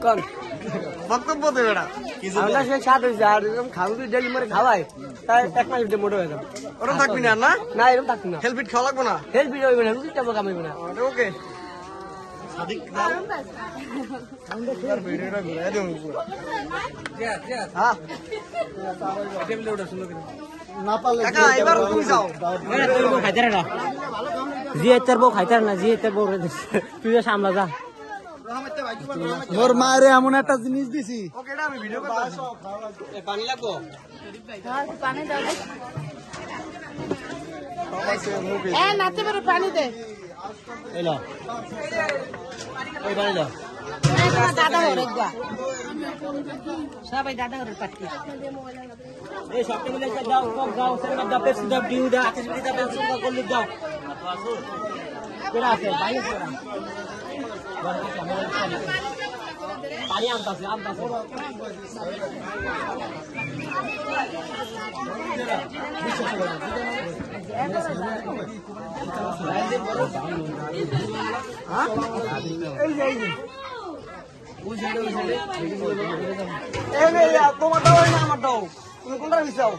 কোন বক্তব্য দে বেটা আমরা সে স্বাদ হয়েছে আর এরকম খাওয়া ডেলি মরে খাওয়াই তাই এক মাস মোটা হয়ে যাবে ওরকম থাকবি না না না এরকম থাকবি না হেলপিট খাওয়া লাগবো না হেল্প ভিডিও হইবে না রুটি চাবো কামাইবে না ওকে সাদিক ভিডিওটা ঘুরে দেবো পুরো হ্যাঁ টেবিলে ওটা শুনো না পারলে কাকা এবার তুমি যাও তোর বউ খাইতে না জি তোর বউ খাইতে না জি তোর বউ তুই সামলা যা তোর মায়েরে এমন একটা জিনিস দিছি ওকে এটা আমি ভিডিও করতেছি পানি লাগবো পানি দাও নাতে পারে পানি দে এলো ওই পানি দাও দাদা হরে সবাই দাদা হরে পাটি এই সবটা মিলে দাও কম দাও সেটা দাও পেছ দাও ডিউ দাও আকাশ বিড়ি দাও পেছ দাও করলি দাও কেরা আছে বাইরে কেরা পানি আমতাছে তোমার দাও না আমার দাও তুমি কোনটা মিশাও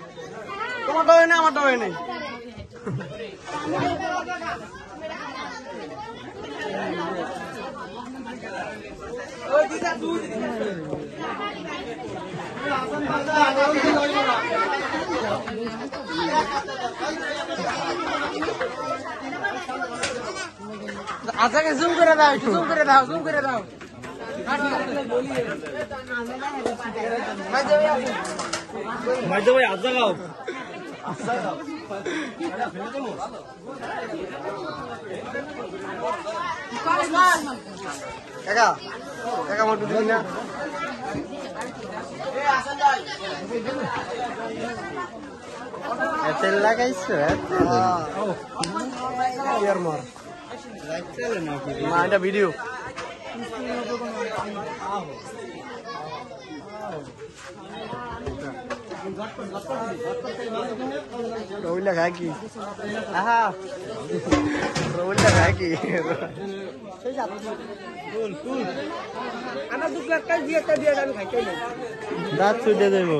তোমার দাও না আমার দাও নেই আচ্ছা জুম করে দাও একটু জুম করে দাও জুম করে দাও মাইদে ভাই আজা গাও কাকা কাকা মোটু দিবি না তেল লাগাইছো ইয়ার মার না এটা ভিডিও রোহিলা খায় কি আহা রোহিলা খায় কি আমার দুটো একটা দিয়ে আমি খাইতে না দাঁত ছুটে দেবো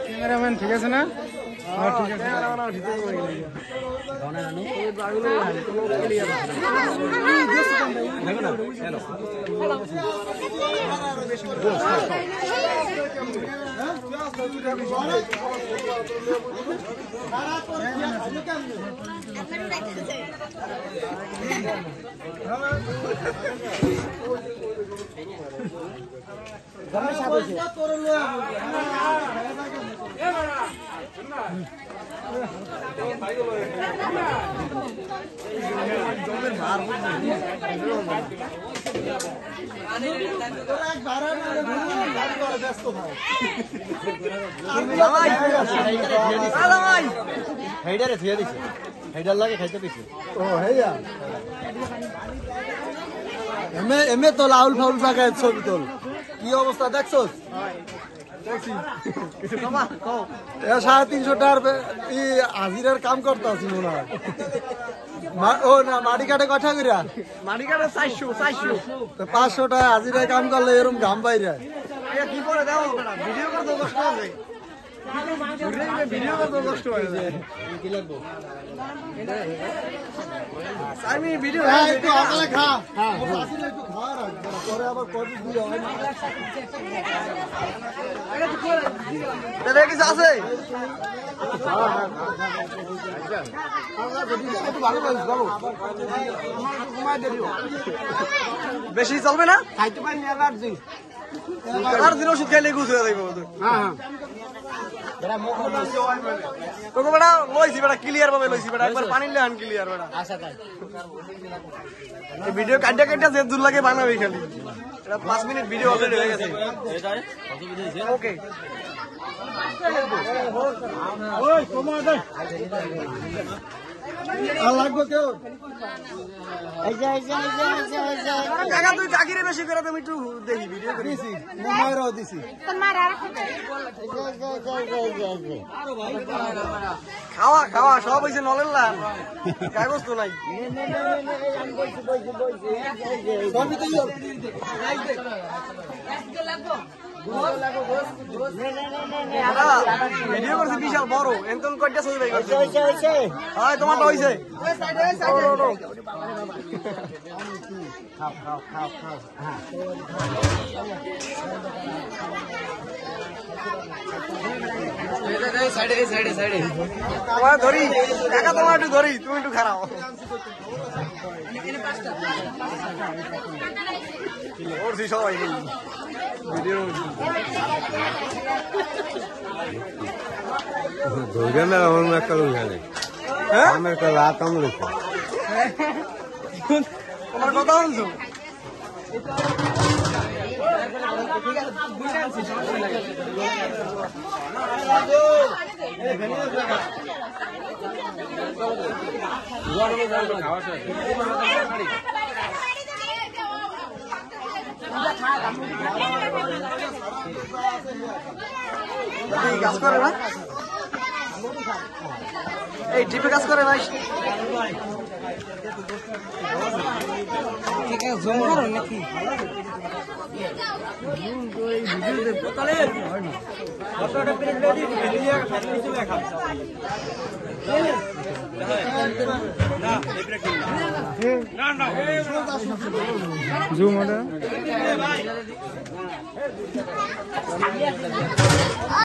ক্যামেরাম্যান ঠিক আছে না ঠিক আছে হেইডারে থিয়া দিছে হেইডার লাগে খাইতে দিছে ও হেইয়া এমে তো লাউল ফাউল জায়গায় ছবি তোল কি অবস্থা দেখছস 350 টাকার হাজিরার কাম করতে আছি মনে হয় ও না মাটি কাটে কথা কইরা মাটি কাটে 400 500 টাকা হাজিরায় কাম করলে এরকম ঘাম বাইরে কি করে দাও ভিডিও করতে কষ্ট হবে ভিডিও করতে কষ্ট হয় কি লাগবে আমি ভিডিও একটু আগে খা হ্যাঁ একটু খাওয়া রাখ পরে আবার কত দিয়ে হয় না দাদা কিছু আছে বেশি চলবে না খাইতে পারি না এলার্জি এলার্জির ওষুধ খাইলে গুছ হয়ে যাইব হ্যাঁ তোকে বেটা লইছি বেটা ক্লিয়ার ভাবে লইছি বেটা একবার পানি লে আন ক্লিয়ার বেটা আচ্ছা তাই এই ভিডিও কাটা কাটা যে দূর লাগে বানাবে খালি এটা 5 মিনিট ভিডিও অলরেডি হয়ে গেছে ওকে ওই তোমার দে আর লাগবে কেউ কাকা তুই চাকরি বেশি করে তুমি একটু দেখি ভিডিও করি দিছি মায়েরাও দিছি খাওয়া খাওয়া সব হয়েছে নলেন লাল কাগজ তো নাই সবই তো ইয়োর। ভিডিও করছি বিশাল বড় এমন কয়টা ছবি ভাই করছে হয় তোমারটা হয়েছে তোমার ধরি কাকা তোমার একটু ধরি তুমি একটু খারাপ করছি সবাই ভিডিও ধৈর্যের অন্য একটা লোক জানে হ্যাঁ আমার একটা রাত আমরা তোমার কথা বলছো কাজ করে না এই ট্রিপে কাজ করে ভাই জুম